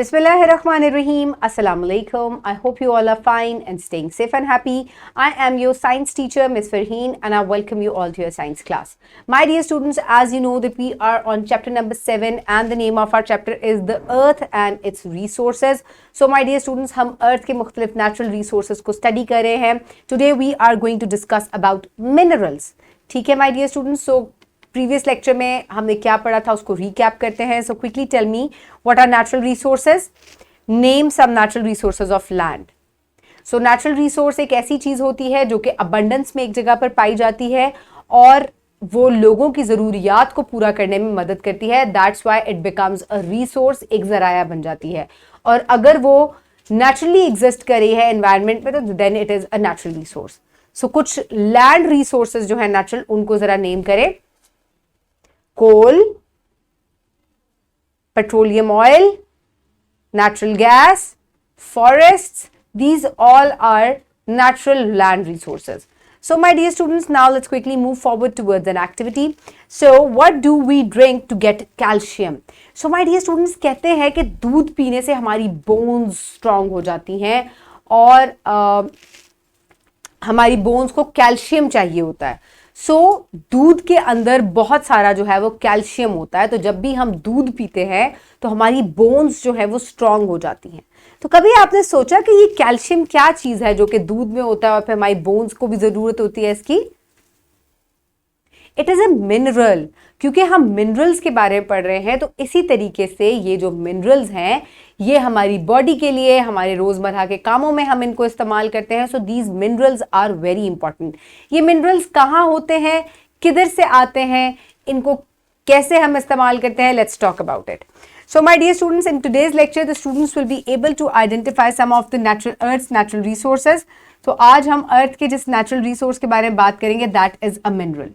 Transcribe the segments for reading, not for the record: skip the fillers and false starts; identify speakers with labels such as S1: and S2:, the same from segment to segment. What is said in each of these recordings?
S1: Bismillahirrahmanirrahim. Assalamu alaikum. I hope you all are fine and staying safe and happy. I am your science teacher, Ms. Farheen, and I welcome you all to your science class. My dear students, as you know that we are on chapter number 7 and the name of our chapter is the earth and its resources. So my dear students, हम earth के मुख्तलिफ natural resources को study कर रहे हैं. Today we are going to discuss about minerals. ठीक है my dear students. So previous lecture में हमने क्या पढ़ा था उसको रिकैप करते हैं. So quickly tell me what are natural resources. Name some natural resources of land. So natural resource एक ऐसी चीज होती है जो कि अबंडेंस में एक जगह पर पाई जाती है और वो लोगों की जरूरियात को पूरा करने में मदद करती है. That's why it becomes a resource, एक जराया बन जाती है. और अगर वो नेचुरली एग्जिस्ट कर रही है एनवायरमेंट में तो then it is a natural resource. So कुछ लैंड रिसोर्सेज जो है नेचुरल, उनको जरा नेम करें. Coal, petroleum oil, natural gas, forests, these all are natural land resources. So my dear students, now let's quickly move forward towards an activity. So what do we drink to get calcium? So my dear students, कहते हैं कि दूध पीने से हमारी bones strong हो जाती हैं और हमारी bones को कैल्शियम चाहिए होता है. दूध के अंदर बहुत सारा जो है वो कैल्शियम होता है. तो जब भी हम दूध पीते हैं तो हमारी बोन्स जो है वो स्ट्रांग हो जाती हैं. तो कभी आपने सोचा कि ये कैल्शियम क्या चीज है जो कि दूध में होता है और फिर हमारी बोन्स को भी जरूरत होती है इसकी? It is a mineral. क्योंकि हम मिनरल्स के बारे में पढ़ रहे हैं तो इसी तरीके से ये जो मिनरल्स हैं ये हमारी बॉडी के लिए, हमारे रोजमर्रा के कामों में हम इनको इस्तेमाल करते हैं. So these minerals are very important. ये मिनरल्स कहाँ होते हैं, किधर से आते हैं, इनको कैसे हम इस्तेमाल करते हैं, let's talk about it. So my dear students, in today's lecture the students will be able to identify some of the earth's natural resources. तो आज हम अर्थ के जिस नेचुरल रिसोर्स के बारे में बात करेंगे that is a mineral.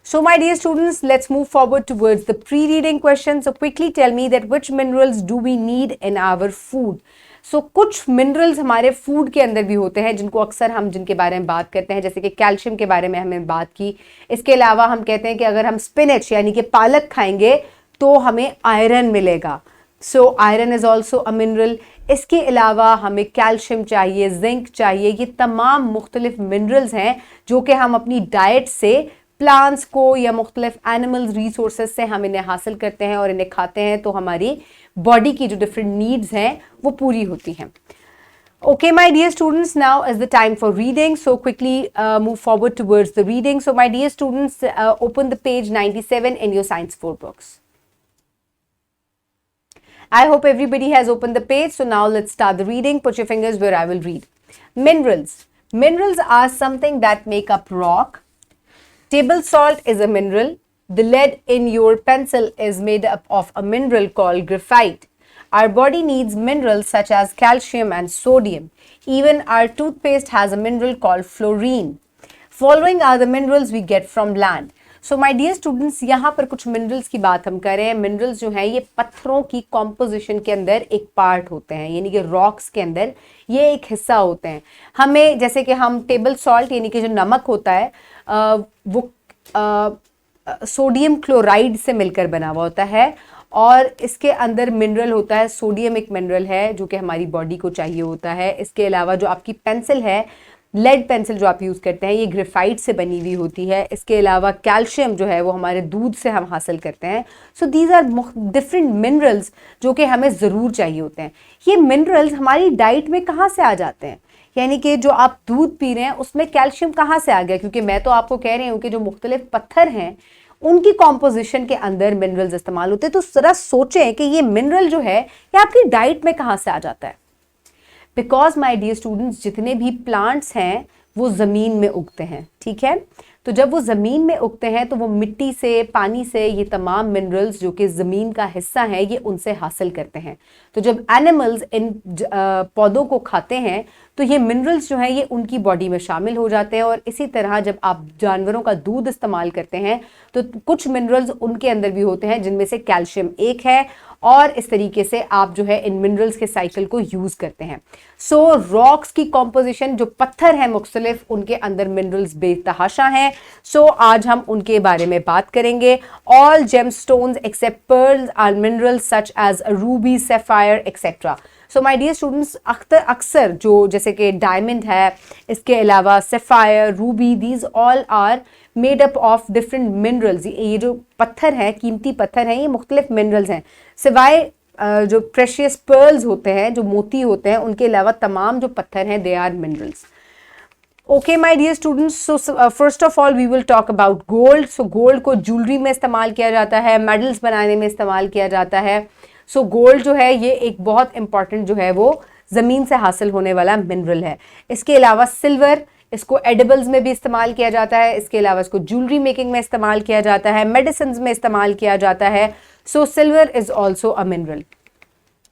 S1: So my dear students, let's move forward towards the pre-reading question. So quickly tell me that which minerals do we need in our food? So कुछ minerals हमारे food के अंदर भी होते हैं जिनको अक्सर हम जिनके बारे में बात करते हैं, जैसे कि कैल्शियम के बारे में हमने बात की. इसके अलावा हम कहते हैं कि अगर हम स्पिनच यानी कि पालक खाएंगे तो हमें आयरन मिलेगा. So iron is also a mineral. इसके अलावा हमें कैल्शियम चाहिए, जिंक चाहिए. ये तमाम मुख्तलिफ मिनरल्स हैं जो कि हम अपनी डाइट से प्लांट्स को या मुख्तलिफ एनिमल्स रिसोर्सेज से हम इन्हें हासिल करते हैं और इन्हें खाते हैं तो हमारी बॉडी की जो डिफरेंट नीड्स हैं वो पूरी होती हैं. Okay, my dear students, now is the time for reading. So quickly move forward towards the reading. So my dear students, open the page 97 in your science 4 books. I hope everybody has opened the page. So now let's start the reading. Put your fingers where I will read. Minerals. Minerals are something that make up rock. Table salt is a mineral. The lead in your pencil is made up of a mineral called graphite. Our body needs minerals such as calcium and sodium. Even our toothpaste has a mineral called fluorine. Following are the minerals we get from land. So my dear students, यहाँ पर कुछ minerals की बात हम करें. Minerals जो हैं ये पत्थरों की कॉम्पोजिशन के अंदर एक पार्ट होते हैं, यानी कि रॉक्स के अंदर ये एक हिस्सा होते हैं. हमें जैसे कि हम टेबल सॉल्ट यानी कि जो नमक होता है वो सोडियम क्लोराइड से मिलकर बना हुआ होता है और इसके अंदर मिनरल होता है. सोडियम एक मिनरल है जो कि हमारी बॉडी को चाहिए होता है. इसके अलावा जो आपकी पेंसिल है, लेड पेंसिल जो आप यूज़ करते हैं, ये ग्रेफाइट से बनी हुई होती है. इसके अलावा कैल्शियम जो है वो हमारे दूध से हम हासिल करते हैं. So these are different minerals जो कि हमें ज़रूर चाहिए होते हैं. ये मिनरल्स हमारी डाइट में कहाँ से आ जाते हैं, यानी कि जो आप दूध पी रहे हैं उसमें कैल्शियम कहाँ से आ गया? क्योंकि मैं तो आपको कह रही हूँ कि जो मुख्तलिफ पत्थर हैं उनकी कॉम्पोजिशन के अंदर मिनरल्स इस्तेमाल होते हैं. तो जरा सोचें कि ये मिनरल जो है ये आपकी डाइट में कहाँ से आ जाता है. बिकॉज माय डियर स्टूडेंट्स, जितने भी प्लांट्स हैं वो ज़मीन में उगते हैं. ठीक है, तो जब वो ज़मीन में उगते हैं तो वो मिट्टी से, पानी से ये तमाम मिनरल्स जो कि ज़मीन का हिस्सा है ये उनसे हासिल करते हैं. तो जब एनिमल्स इन पौधों को खाते हैं तो ये मिनरल्स जो हैं ये उनकी बॉडी में शामिल हो जाते हैं। और इसी तरह जब आप जानवरों का दूध इस्तेमाल करते हैं तो कुछ मिनरल्स उनके अंदर भी होते हैं जिनमें से कैल्शियम एक है, और इस तरीके से आप जो है इन मिनरल्स के साइकिल को यूज करते हैं। सो रॉक्स की कॉम्पोजिशन, जो पत्थर है मुख्तलिफ, उनके अंदर मिनरल्स बेतहाशा हैं। सो आज हम उनके बारे में बात करेंगे। All gemstones except pearls are minerals such as ruby, sapphire etcetera. So my dear students, अक्सर जो जैसे कि डायमंड है, इसके अलावा sapphire, ruby, these all are made up of different minerals. ये जो पत्थर हैं, कीमती पत्थर हैं, ये मुख्तलिफ मिनरल्स हैं। सिवाय जो प्रेशियस पर्ल्स होते हैं, जो मोती होते हैं, उनके अलावा तमाम जो पत्थर हैं they are minerals. Okay my dear students, so first of all we will talk about gold. So gold को ज्वेलरी में इस्तेमाल किया जाता है, मेडल्स बनाने में इस्तेमाल किया जाता है। सो गोल्ड जो है ये एक बहुत इंपॉर्टेंट जो है वो ज़मीन से हासिल होने वाला मिनरल है। इसके अलावा सिल्वर, इसको एडिबल्स में भी इस्तेमाल किया जाता है। इसके अलावा इसको ज्वेलरी मेकिंग में इस्तेमाल किया जाता है, मेडिसिन में इस्तेमाल किया जाता है। So silver is also a mineral.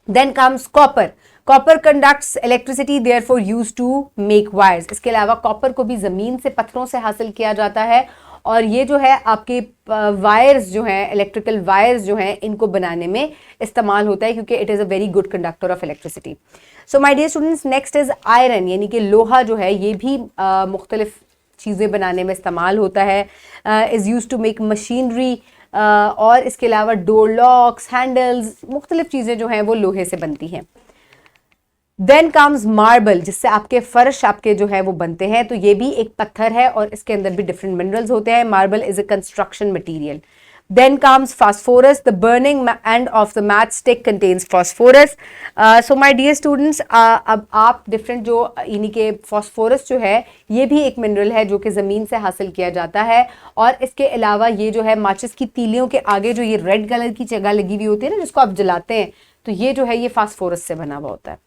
S1: Then comes copper. Copper conducts electricity, therefore used to make wires. इसके अलावा कॉपर को भी ज़मीन से, पत्थरों से हासिल किया जाता है, और ये जो है आपके वायर्स जो हैं, इलेक्ट्रिकल वायर्स जो हैं, इनको बनाने में इस्तेमाल होता है क्योंकि it is a very good conductor of electricity. So my dear students, next is iron, यानी कि लोहा जो है ये भी मुख्तलिफ चीज़ें बनाने में इस्तेमाल होता है। Is use to make machinery, और इसके अलावा डोर लॉक्स, हैंडल्स, मुख्तलिफ चीज़ें जो हैं वो लोहे से बनती हैं। देन कम्स मार्बल, जिससे आपके फर्श आपके जो है वो बनते हैं। तो ये भी एक पत्थर है और इसके अंदर भी डिफरेंट मिनरल्स होते हैं। Marble is a construction material. Then comes phosphorus, the burning end of the match stick contains phosphorus. So my dear students, अब आप डिफरेंट जो यानी कि फास्फोरस जो है ये भी एक मिनरल है जो कि ज़मीन से हासिल किया जाता है। और इसके अलावा ये जो है माचिस की तीलियों के आगे जो ये रेड कलर की जगह लगी हुई होती है ना, जिसको आप जलाते हैं, तो ये जो है ये फास्फोरस से बना हुआ होता है।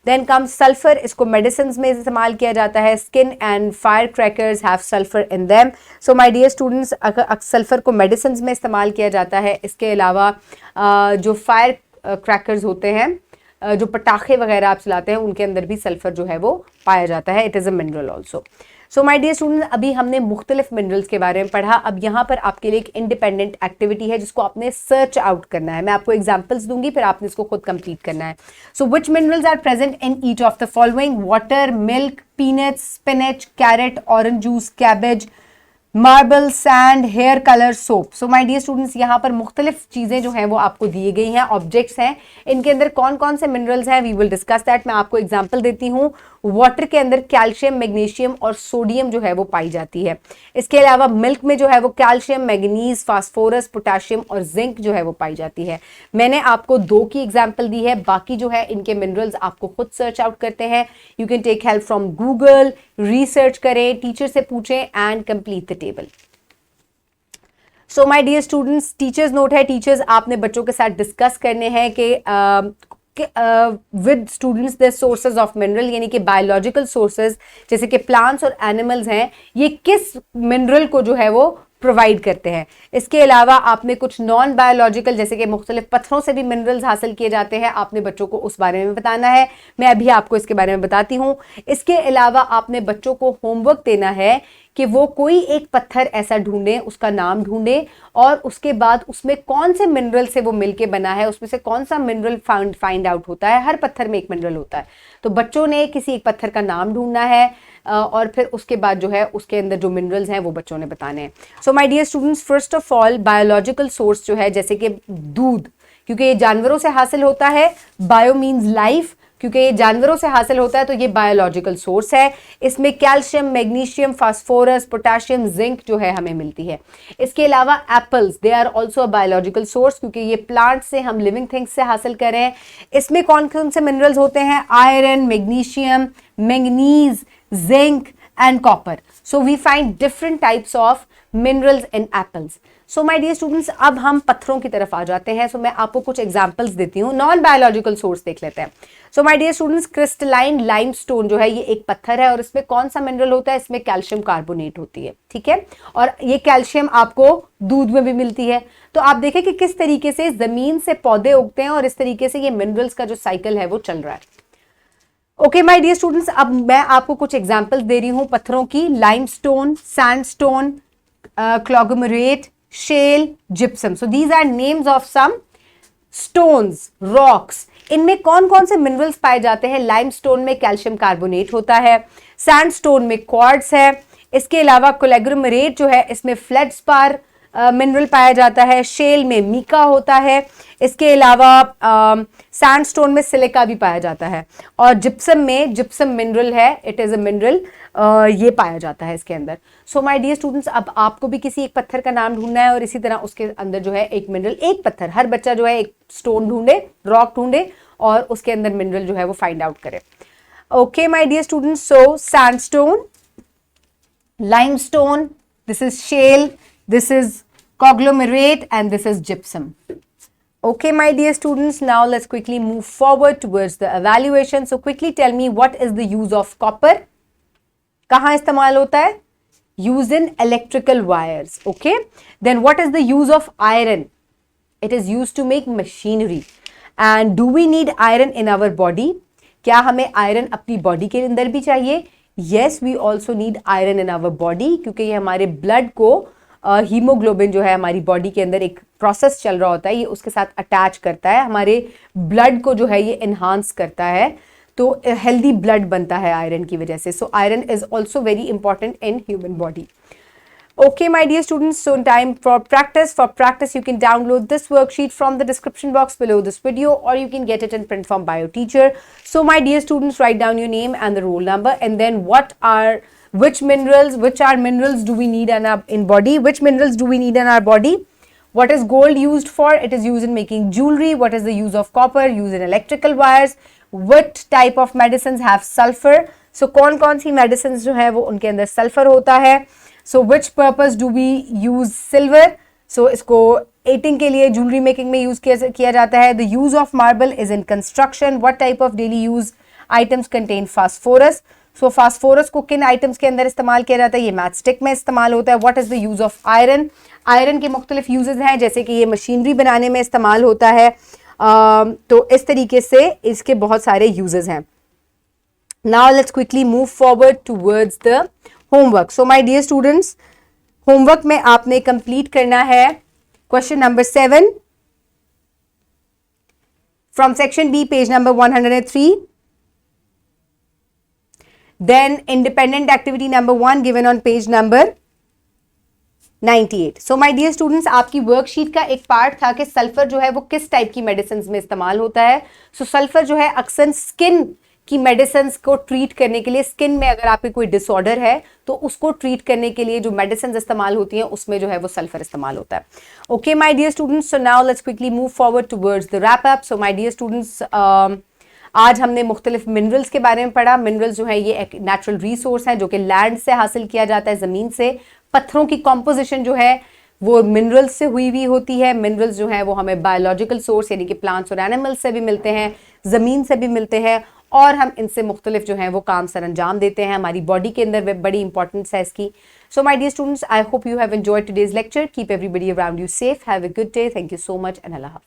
S1: देन कम सल्फर, इसको मेडिसिन में इस्तेमाल किया जाता है। Skin and fire crackers have sulphur in them. So my dear students, sulphur को मेडिसिन में इस्तेमाल किया जाता है। इसके अलावा जो फायर क्रैकर्स होते हैं, जो पटाखे वगैरह आप चलाते हैं, उनके अंदर भी सल्फर जो है वो पाया जाता है। It is a mineral also. So my dear students, अभी हमने मुख्तलिफ मिनरल्स के बारे में पढ़ा। अब यहाँ पर आपके लिए एक इंडिपेंडेंट एक्टिविटी है जिसको आपने सर्च आउट करना है। मैं आपको एग्जांपल्स दूंगी, फिर आपने इसको खुद कंप्लीट करना है। So which minerals are present in each of the following? Water, milk, peanuts, spinach, carrot, orange juice, cabbage, marble, sand, hair colour, soap. So my dear students, यहाँ पर मुख्तलिफ चीज़ें जो हैं वो आपको दी गई हैं, ऑब्जेक्ट्स हैं। इनके अंदर कौन कौन से मिनरल्स हैं, वी विल डिस्कस दैट। मैं आपको एग्जांपल देती हूँ। वाटर के अंदर कैल्शियम, मैग्नीशियम और सोडियम जो है वो पाई जाती है। इसके अलावा मिल्क में जो है वो कैल्शियम, मैग्नीज, फास्फोरस, पोटाशियम और जिंक जो है वो पाई जाती है। मैंने आपको 2 की एग्जाम्पल दी है, बाकी जो है इनके मिनरल्स आपको खुद सर्च आउट करते हैं। You can take help from Google, research करें, टीचर से पूछें and complete the table. So my dear students, teachers note है, टीचर्स आपने बच्चों के साथ डिस्कस करने हैं कि with students the sources of mineral, यानी कि बायोलॉजिकल सोर्सेज जैसे कि प्लांट्स और एनिमल्स हैं, ये किस मिनरल को जो है वो प्रोवाइड करते हैं। इसके अलावा आपने कुछ नॉन बायोलॉजिकल जैसे कि मुख्तलिफ पत्थरों से भी मिनरल्स हासिल किए जाते हैं, आपने बच्चों को उस बारे में बताना है। मैं अभी आपको इसके बारे में बताती हूँ। इसके अलावा आपने बच्चों को होमवर्क देना है कि वो कोई एक पत्थर ऐसा ढूंढें, उसका नाम ढूंढें, और उसके बाद उसमें कौन से मिनरल से वो मिलके बना है, उसमें से कौन सा मिनरल फाइंड आउट होता है। हर पत्थर में एक मिनरल होता है, तो बच्चों ने किसी एक पत्थर का नाम ढूंढना है, और फिर उसके बाद जो है उसके अंदर जो मिनरल्स हैं वो बच्चों ने बताने हैं। So my dear students, first of all biological source जो है जैसे कि दूध, क्योंकि ये जानवरों से हासिल होता है। बायो मीन्स लाइफ, क्योंकि ये जानवरों से हासिल होता है तो ये बायोलॉजिकल सोर्स है। इसमें calcium, magnesium, phosphorus, potassium, zinc जो है हमें मिलती है। इसके अलावा apples, they are also a biological source, क्योंकि ये प्लांट से, हम लिविंग थिंग्स से हासिल कर रहे हैं। इसमें कौन कौन से मिनरल्स होते हैं? Iron, magnesium, manganese, zinc and copper. So we find different types of minerals in apples. So my dear students, अब हम पत्थरों की तरफ आ जाते हैं। सो मैं आपको कुछ एग्जांपल्स देती हूँ। नॉन बायोलॉजिकल सोर्स देख लेते हैं। So my dear students, crystalline limestone जो है ये एक पत्थर है, और इसमें कौन सा मिनरल होता है? इसमें कैल्शियम कार्बोनेट होती है, ठीक है। और ये कैल्शियम आपको दूध में भी मिलती है। तो आप देखें कि किस तरीके से जमीन से पौधे उगते हैं और इस तरीके से ये मिनरल्स का जो साइकिल है वो चल रहा है। ओके माय डियर स्टूडेंट्स, अब मैं आपको कुछ एग्जांपल्स दे रही हूं पत्थरों की। Limestone, sandstone, conglomerate, shale, gypsum. So these are names of some stones, rocks. इनमें कौन कौन से मिनरल्स पाए जाते हैं? लाइमस्टोन में कैल्शियम कार्बोनेट होता है, सैंडस्टोन में क्वार्ट्ज है, इसके अलावा क्लॉगलोमेरेट जो है इसमें फेल्ड्स्पार मिनरल पाया जाता है, शेल में मीका होता है, इसके अलावा सैंडस्टोन में सिलिका भी पाया जाता है, और जिप्सम में जिप्सम मिनरल है, इट इज अ मिनरल, ये पाया जाता है इसके अंदर। सो माय डियर स्टूडेंट्स, अब आपको भी किसी एक पत्थर का नाम ढूंढना है और इसी तरह उसके अंदर जो है एक मिनरल, एक पत्थर, हर बच्चा जो है एक स्टोन ढूंढे, रॉक ढूंढे और उसके अंदर मिनरल जो है वो फाइंड आउट करे। Okay my dear students, so sandstone, limestone, this is shale, this is conglomerate, and this is gypsum. Okay, my dear students, now let's quickly move forward towards the evaluation. So quickly tell me, what is the use of copper? कहाँ इस्तेमाल होता है? Used in electrical wires. Okay, then what is the use of iron? It is used to make machinery. And do we need iron in our body? क्या हमें iron अपनी body के अंदर भी चाहिए? Yes, we also need iron in our body, क्योंकि ये हमारे ब्लड को हीमोग्लोबिन जो है हमारी बॉडी के अंदर एक प्रोसेस चल रहा होता है, ये उसके साथ अटैच करता है, हमारे ब्लड को जो है ये एनहांस करता है, तो हेल्दी ब्लड बनता है आयरन की वजह से। So iron is also very important in human body. Okay, my dear students, so time for practice. For practice, you can download this worksheet from the description box below this video, or you can get it in print from Bio Teacher. So my dear students, write down your name and the roll number, and then which minerals do we need in body? Which minerals do we need in our body? What is gold used for? It is used in making jewelry. What is the use of copper? Used in electrical wires. What type of medicines have sulfur? So कौन सी medicines जो है वो उनके अंदर sulfur होता है? So which purpose do we use silver? So इसको eating के लिए, jewelry making में use किया जाता है. The use of marble is in construction. What type of daily use items contain phosphorus? So phosphorus को किन items के अंदर इस्तेमाल किया जाता है? ये matchstick में इस्तेमाल होता है. What is the use of iron? Iron के मुख्तलिफ uses हैं, जैसे कि ये मशीनरी बनाने में इस्तेमाल होता है. तो इस तरीके से इसके बहुत सारे uses हैं. Now let's quickly move forward towards the homework. So my dear students, homework में आपने complete करना है question number 7 from section B, page number 103. Then independent activity number 1 given on page number 98. So my dear students, आपकी worksheet का एक part था कि sulphur जो है वो किस टाइप की मेडिसिन में इस्तेमाल होता है. सो सल्फर जो है अक्सर स्किन की मेडिसिन को ट्रीट करने के लिए, स्किन में अगर आपके कोई डिसऑर्डर है तो उसको ट्रीट करने के लिए जो मेडिसिन इस्तेमाल होती हैं उसमें जो है वो सल्फर इस्तेमाल होता है. Okay my dear students, so now let's quickly move forward towards the wrap up. So my dear students, आज हमने मुख्तलिफ मिनरल्स के बारे में पढ़ा. मिनरल्स जो है ये एक नेचुरल रिसोर्स है जो कि लैंड से हासिल किया जाता है, ज़मीन से. पत्थरों की कॉम्पोजिशन जो है वो मिनरल्स से हुई हुई होती है. मिनरल्स जो है वो हमें बायोलॉजिकल सोर्स यानी कि प्लांट्स और एनिमल्स से भी मिलते हैं, ज़मीन से भी मिलते हैं, और हम इनसे मुख्तलिफ जो है वो काम सर अंजाम देते हैं. हमारी बॉडी के अंदर बड़ी इंपॉर्टेंस है इसकी. So my dear students, I hope you have enjoyed today's lecture. Keep everybody around you safe. Have a good day. Thank you so much and Allah हाफ़िज़.